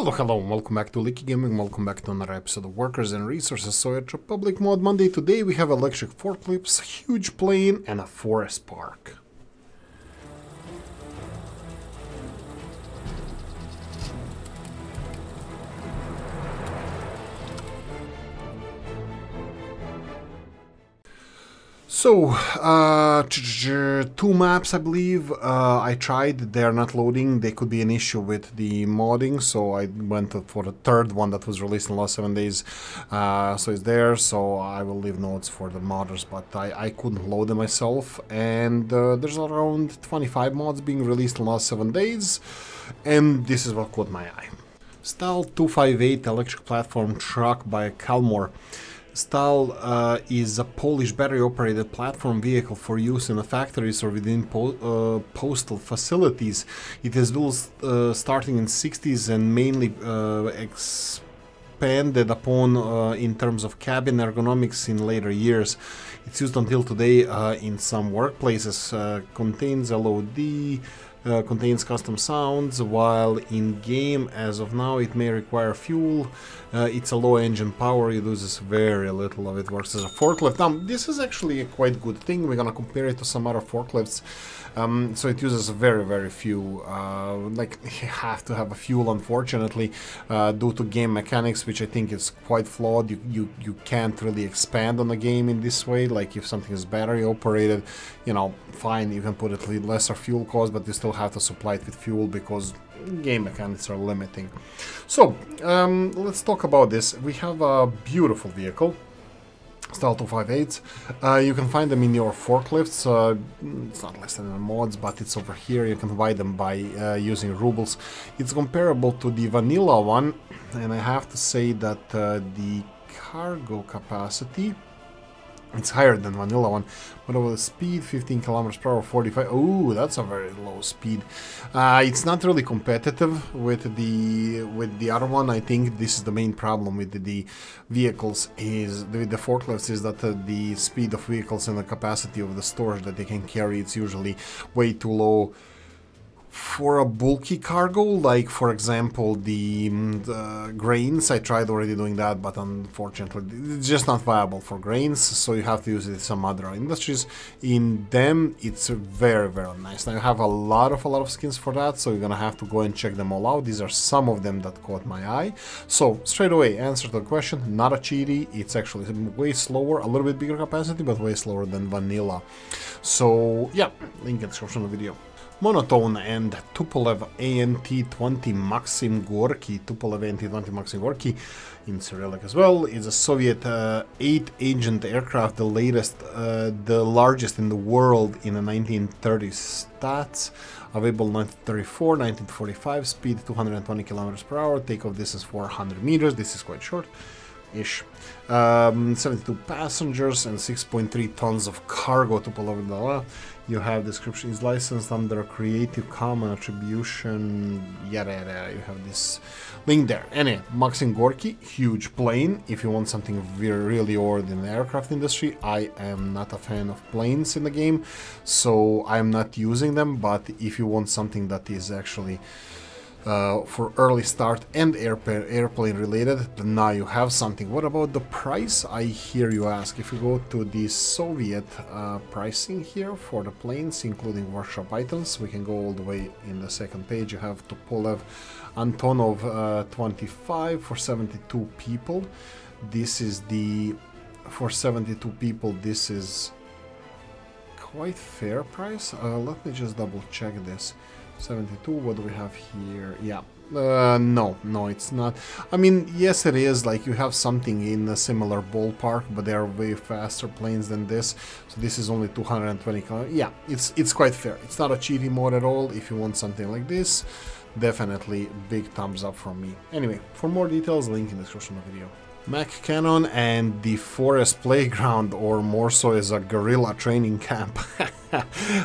Hello, and welcome back to Oolykee Gaming, welcome back to another episode of Workers and Resources. So at Republic Mod Monday today we have electric forklifts, huge plane, and a forest park. So, two maps I believe. I tried, they're not loading, they could be an issue with the modding, so I went for the third one that was released in the last 7 days. So it's there, so I will leave notes for the modders, but I couldn't load them myself. And there's around 25 mods being released in the last 7 days, and this is what caught my eye. Stal 258 electric platform truck by Kalmor. Stal is a Polish battery-operated platform vehicle for use in the factories or within postal facilities. It is built starting in 60s and mainly expanded upon in terms of cabin ergonomics in later years. It's used until today in some workplaces. Contains LOD. Contains custom sounds, while in-game, as of now, it may require fuel. It's a low engine power, it uses very little of it, works as a forklift. Now, this is actually a quite good thing. We're gonna compare it to some other forklifts. So it uses very few, like you have to have a fuel, unfortunately, due to game mechanics, which I think is quite flawed. You can't really expand on the game in this way. Like if something is battery operated, you know, fine, you can put it with lesser fuel cost, but you still have to supply it with fuel because game mechanics are limiting. So let's talk about this. We have a beautiful vehicle, Stal 258. You can find them in your forklifts. It's not listed in the mods, but it's over here. You can buy them by using rubles. It's comparable to the vanilla one, and I have to say that the cargo capacity, it's higher than vanilla one, but over the speed, 15 kilometers per hour, 45. Oh, that's a very low speed. It's not really competitive with the other one. I think this is the main problem with the vehicles, is with the forklifts, is that the speed of vehicles and the capacity of the storage that they can carry, it's usually way too low for a bulky cargo, like for example the grains. I tried already doing that, but unfortunately it's just not viable for grains, so you have to use it in some other industries. In them it's very nice. Now you have a lot of skins for that, so you're gonna have to go and check them all out. These are some of them that caught my eye. So straight away, answer to the question, not a cheaty. It's actually way slower, a little bit bigger capacity, but way slower than vanilla. So yeah, link in the description of the video. Monotone and Tupolev ANT-20 MaxingGorki, Tupolev ANT-20 MaxingGorki in Cyrillic as well, is a Soviet 8-agent aircraft, the latest, the largest in the world in the 1930s. Stats: available 1934, 1945, speed 220 kilometers per hour, takeoff distance 400 meters. This is quite short ish. 72 passengers and 6.3 tons of cargo. Tupolev. You have description, is licensed under Creative Commons Attribution, yada. You have this link there. Anyway, MaxingGorki, huge plane. If you want something really old in the aircraft industry, I am not a fan of planes in the game, so I'm not using them. But if you want something that is actually for early start and airplane related, then now you have something. What about the price, I hear you ask? If you go to the Soviet pricing here for the planes, including workshop items, we can go all the way in the second page. You have Tupolev Antonov 25 for 72 people. This is the, for 72 people, this is quite fair price. Let me just double check this. 72, what do we have here? Yeah, no, it's not. I mean, yes it is, like you have something in a similar ballpark, but they are way faster planes than this. So this is only 220 kilometers. Yeah, it's quite fair. It's not a cheaty mod at all. If you want something like this, definitely big thumbs up from me. Anyway, for more details, link in the description of the video. Mac Cannon and the Forest Playground, or more so as a guerrilla training camp.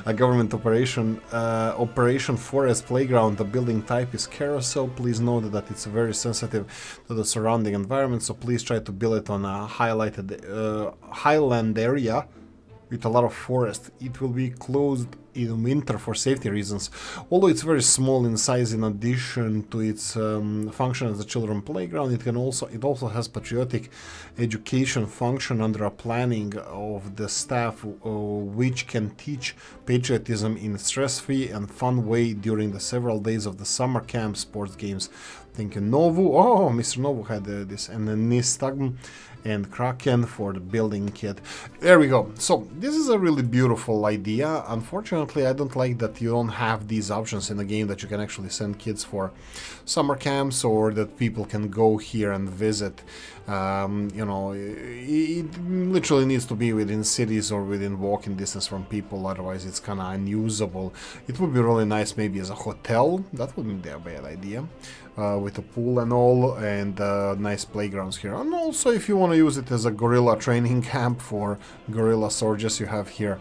A government operation, Operation Forest Playground. The building type is carousel. Please note that it's very sensitive to the surrounding environment, so please try to build it on a highlighted highland area with a lot of forest. It will be closed in winter for safety reasons. Although it's very small in size, in addition to its function as a children playground, it also has patriotic education function under a planning of the staff, which can teach patriotism in a stress-free and fun way during the several days of the summer camp sports games. Thank you, Novu. Oh, Mr. Novu had this, and then Nistagm and Kraken for the building kit. There we go. So this is a really beautiful idea. Unfortunately, I don't like that you don't have these options in the game, that you can actually send kids for summer camps, or that people can go here and visit. You know, it literally needs to be within cities or within walking distance from people, otherwise it's kind of unusable. It would be really nice maybe as a hotel. That wouldn't be a bad idea. With a pool and all, and nice playgrounds here. And also, if you want to use it as a guerrilla training camp for guerrilla soldiers, you have here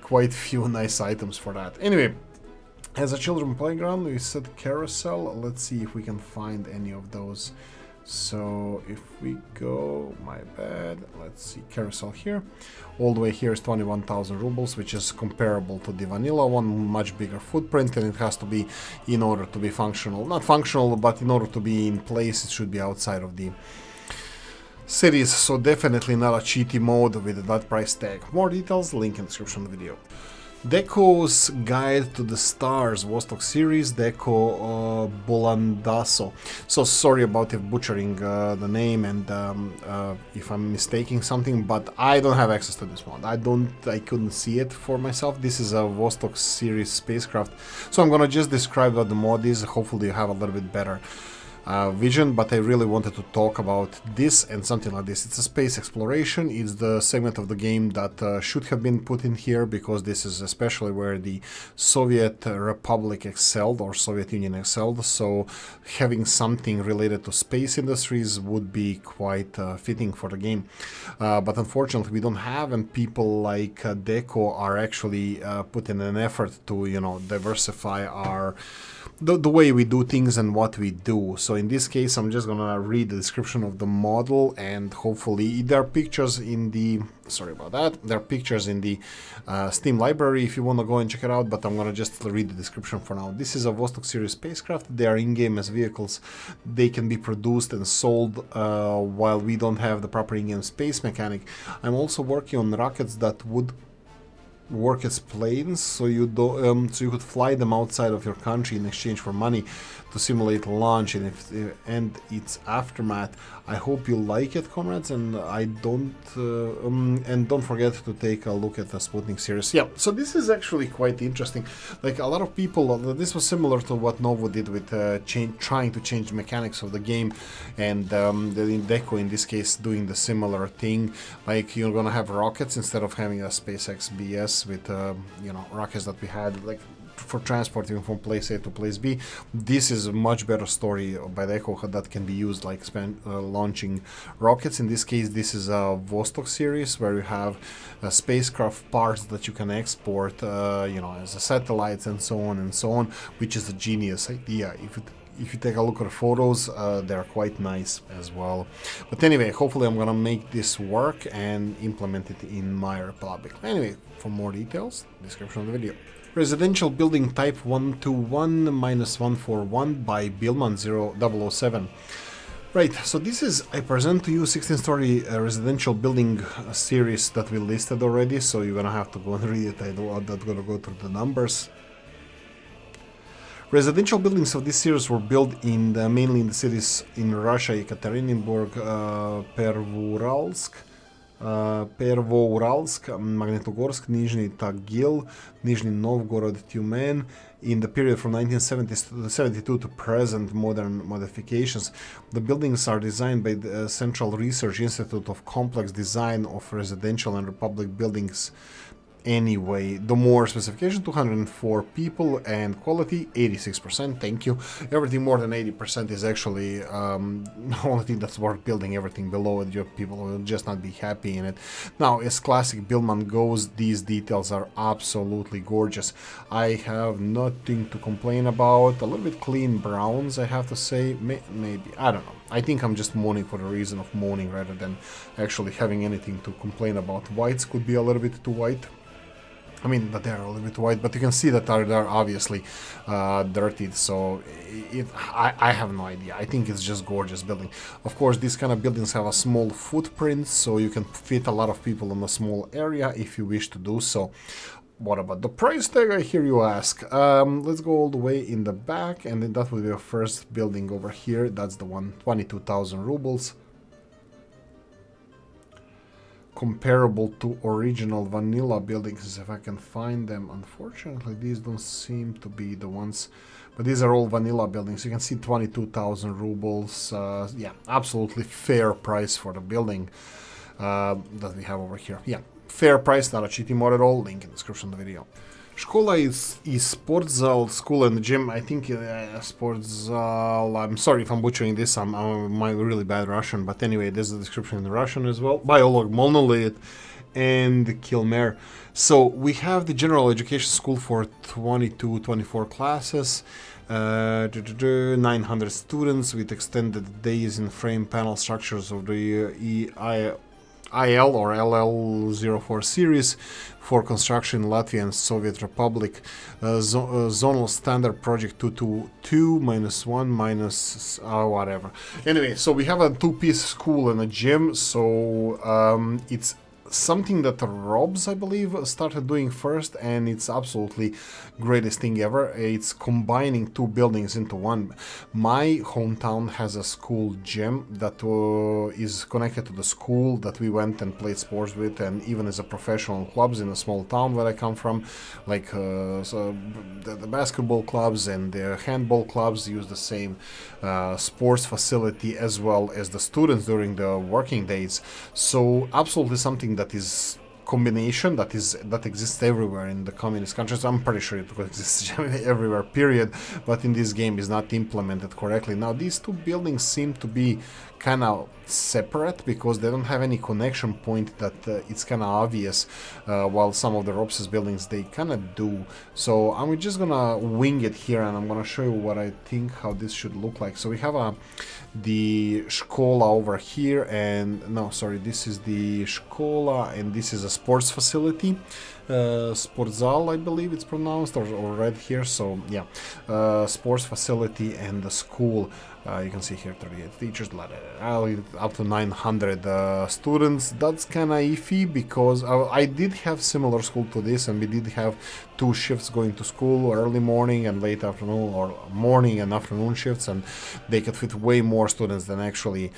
quite few nice items for that. Anyway, as a children playground, we said carousel. Let's see if we can find any of those. So if we go, my bad, let's see, carousel here, all the way here is 21,000 rubles, which is comparable to the vanilla one, much bigger footprint, and it has to be, in order to be functional, not functional, but in order to be in place, it should be outside of the cities, so definitely not a cheaty mode with that price tag. More details, link in the description of the video. Deco's Guide to the Stars Vostok series, Deco Bolandaso. So sorry about if butchering the name and if I'm mistaking something, but I don't have access to this mod. I couldn't see it for myself. This is a Vostok series spacecraft, so I'm gonna just describe what the mod is. Hopefully you have a little bit better vision, but I really wanted to talk about this and something like this. It's a space exploration. It's the segment of the game that should have been put in here, because this is especially where the Soviet Republic excelled, or Soviet Union excelled, so having something related to space industries would be quite fitting for the game. But unfortunately we don't have, and people like Deco are actually putting an effort to, you know, diversify our the way we do things and what we do. So in this case, I'm just gonna read the description of the model, and hopefully there are pictures in the, sorry about that, there are pictures in the Steam library if you want to go and check it out, but I'm gonna just read the description for now. This is a Vostok series spacecraft. They are in-game as vehicles. They can be produced and sold while we don't have the proper in-game space mechanic. I'm also working on rockets that would work as planes, so you could fly them outside of your country in exchange for money to simulate launch and its aftermath. I hope you like it, comrades, and don't forget to take a look at the Sputnik series. Yeah, so this is actually quite interesting. Like, a lot of people, this was similar to what Novo did with trying to change the mechanics of the game, and the Deco in this case doing the similar thing. Like, you're gonna have rockets instead of having a SpaceX BS with you know, rockets that we had like for transporting from place A to place B. This is a much better story by Deco that can be used like launching rockets. In this case, this is a Vostok series where you have spacecraft parts that you can export, you know, as satellites and so on, which is a genius idea. If you take a look at the photos, they're quite nice as well. But anyway, hopefully I'm gonna make this work and implement it in my Republic. Anyway, for more details, description of the video. Residential building type 121-141 by Billman 007. Right, so this is, I present to you 16-story residential building series that we listed already, so you're gonna have to go and read it. I'm not gonna go through the numbers. Residential buildings of this series were built mainly in the cities in Russia: Ekaterinburg, Pervouralsk, Magnitogorsk, Nizhny Tagil, Nizhny Novgorod, Tyumen, in the period from 1972 to present modern modifications. The buildings are designed by the Central Research Institute of Complex Design of Residential and Republic Buildings. Anyway, the more specification, 204 people, and quality 86%. Thank you. Everything more than 80% is actually the only thing that's worth building. Everything below it, your people will just not be happy in it. Now, as classic Billman goes, these details are absolutely gorgeous. I have nothing to complain about. A little bit clean browns, I have to say. Maybe, I don't know. I think I'm just moaning for the reason of moaning rather than actually having anything to complain about. Whites could be a little bit too white. I mean, that they're a little bit white, but you can see that they're obviously dirtied, so I have no idea. I think it's just gorgeous building. Of course, these kind of buildings have a small footprint, so you can fit a lot of people in a small area if you wish to do so. What about the price tag, I hear you ask? Let's go all the way in the back, and then that will be our first building over here. That's the one, 22,000 rubles. Comparable to original vanilla buildings, if I can find them. Unfortunately, these don't seem to be the ones, but these are all vanilla buildings. You can see 22,000 rubles. Yeah, absolutely fair price for the building that we have over here. Yeah, fair price, not a cheating mod at all. Link in the description of the video. Škola is sportzal, school and gym. I think sportzal. I'm sorry if I'm butchering this. I'm my really bad Russian, but anyway, there's the description in Russian as well. Biolog, Monolit, and Kilmer. So we have the general education school for 22-24 classes. 900 students with extended days in frame panel structures of the IL or LL04 series for construction in Latvia and Soviet Republic. Zonal standard project 222 -1 minus whatever. Anyway, so we have a two-piece school and a gym, so it's something that Robs, I believe, started doing first, and it's absolutely greatest thing ever. It's combining two buildings into one. My hometown has a school gym that is connected to the school that we went and played sports with, and even as a professional clubs in a small town where I come from, like so the basketball clubs and the handball clubs use the same sports facility as well as the students during the working days. So absolutely something that is combination that exists everywhere in the communist countries. I'm pretty sure it exists everywhere, period, but in this game is not implemented correctly. Now these two buildings seem to be kind of separate because they don't have any connection point that it's kind of obvious, while some of the Robs' buildings they kind of do. So I'm just gonna wing it here, and I'm gonna show you what I think how this should look like. So we have the Škola over here, and no, sorry, this is the Škola, and this is a sports facility. Sportzal, I believe it's pronounced, or read here. So yeah, sports facility and the school. You can see here 38 teachers, up to 900 students. That's kind of iffy because I did have similar school to this, and we did have two shifts going to school, early morning and late afternoon, or morning and afternoon shifts, and they could fit way more students than actually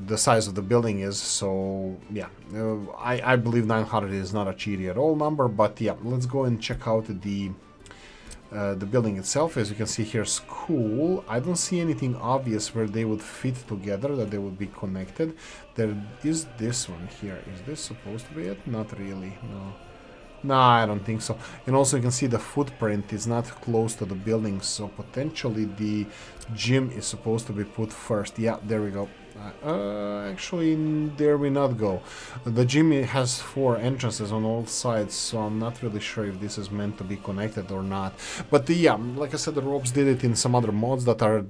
the size of the building is. So yeah, I believe 900 is not a cheaty at all number, but yeah, let's go and check out the building itself. As you can see here, school, I don't see anything obvious where they would fit together, that they would be connected. There is this one here. Is this supposed to be it? Not really, no. No, I don't think so. And also you can see the footprint is not close to the building, so potentially the gym is supposed to be put first. Yeah, there we go. Actually, there we not go. The gym has 4 entrances on all sides, so I'm not really sure if this is meant to be connected or not. But yeah, like I said, the Robs did it in some other mods that are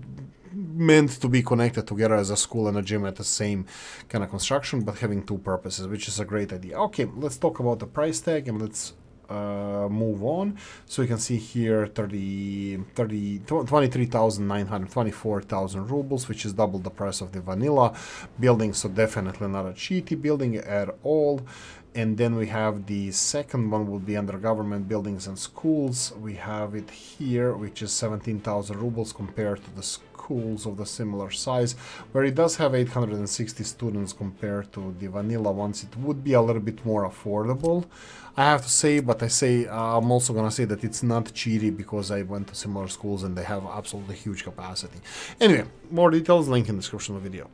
meant to be connected together as a school and a gym at the same kind of construction, but having two purposes, which is a great idea. Okay, let's talk about the price tag, and let's move on. So you can see here 23,900, 24,000 rubles, which is double the price of the vanilla building, so definitely not a cheaty building at all. And then we have the second one will be under government buildings and schools. We have it here, which is 17,000 rubles compared to the schools of the similar size, where it does have 860 students compared to the vanilla ones. It would be a little bit more affordable, I have to say, but I'm also gonna say that it's not cheaty because I went to similar schools and they have absolutely huge capacity. Anyway, more details, link in the description of the video.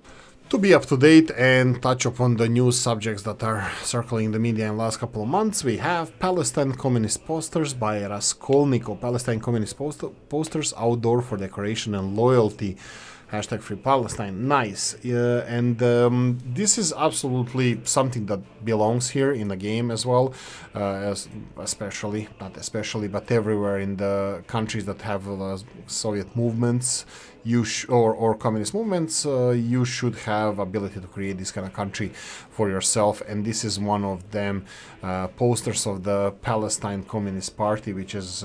To be up to date and touch upon the news subjects that are circling the media in the last couple of months, we have Palestine Communist Posters by Raskolnikov. Palestine Communist Posters, outdoor for decoration and loyalty. Hashtag Free Palestine. Nice. And this is absolutely something that belongs here in the game as well, especially, not especially, but everywhere in the countries that have Soviet movements or communist movements, you should have ability to create this kind of country for yourself. And this is one of them, posters of the Palestine Communist Party, which is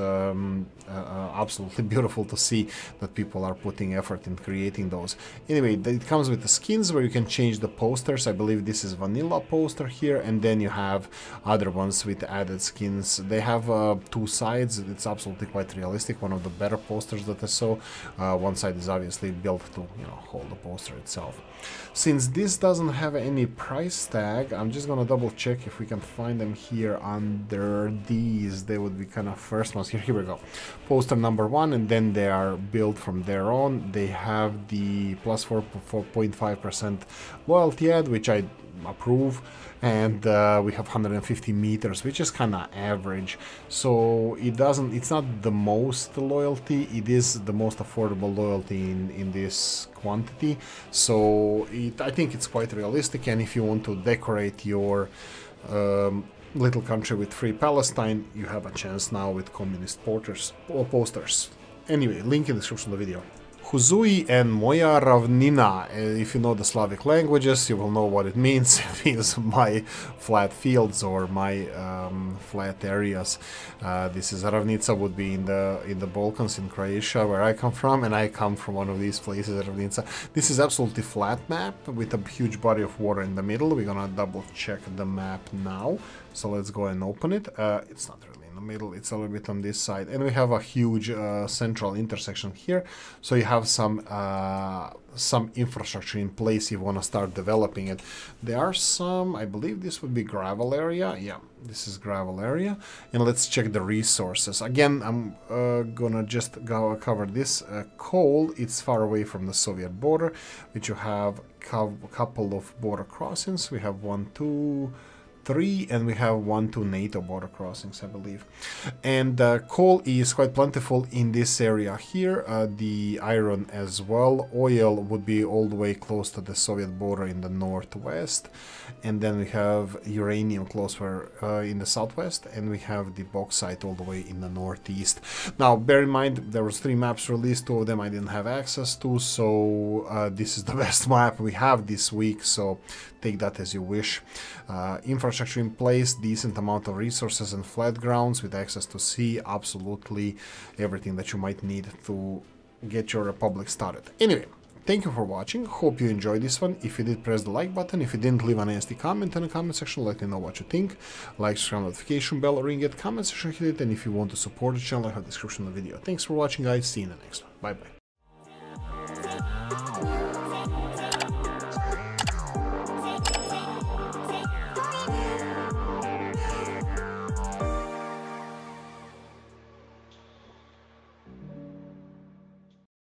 absolutely beautiful to see that people are putting effort in creating those. Anyway, it comes with the skins where you can change the posters. I believe this is vanilla poster here, and then you have other ones with added skins. They have two sides. It's absolutely quite realistic. One of the better posters that I saw. One side is obviously built to, you know, hold the poster itself. Since this doesn't have any price tag, I'm just gonna double check if we can find them here under these. They would be kind of first ones here. Here we go. Poster number 1, and then they are built from there on. They have the plus 4.5% loyalty ad, which I approve, and we have 150 meters, which is kind of average. So it's not the most loyalty, it is the most affordable loyalty in this quantity. So I think it's quite realistic, and if you want to decorate your little country with Free Palestine, you have a chance now with communist posters. Anyway, link in the description of the video. Huzui and Moja ravnina. If you know the Slavic languages, you will know what it means. It means my flat fields or my flat areas. This is ravnica, would be in the Balkans in Croatia, where I come from, and I come from one of these places, ravnica. This is absolutely flat map with a huge body of water in the middle. We're gonna double check the map now. So let's go and open it. It's not really the middle, it's a little bit on this side, and we have a huge central intersection here, so you have some infrastructure in place if you want to start developing it. There are some, I believe this would be gravel area. Yeah, this is gravel area. And let's check the resources again. I'm gonna just cover this. Coal, it's far away from the Soviet border, which you have a couple of border crossings. We have 1, 2, 3, and we have 1, 2 NATO border crossings, I believe. And coal is quite plentiful in this area here. The iron as well. Oil would be all the way close to the Soviet border in the northwest. And then we have uranium closer in the southwest, and we have the bauxite all the way in the northeast. Now, bear in mind, there was 3 maps released. 2 of them I didn't have access to, so this is the best map we have this week, so take that as you wish. Infrastructure in place, decent amount of resources and flat grounds with access to sea, absolutely everything that you might need to get your republic started. Anyway, thank you for watching, hope you enjoyed this one. If you did, press the like button. If you didn't, leave an nasty comment in the comment section, let me know what you think. Like, subscribe, notification bell, ring it, comment section, hit it, and if you want to support the channel, I have a description of the video. Thanks for watching, guys, see you in the next one, bye bye.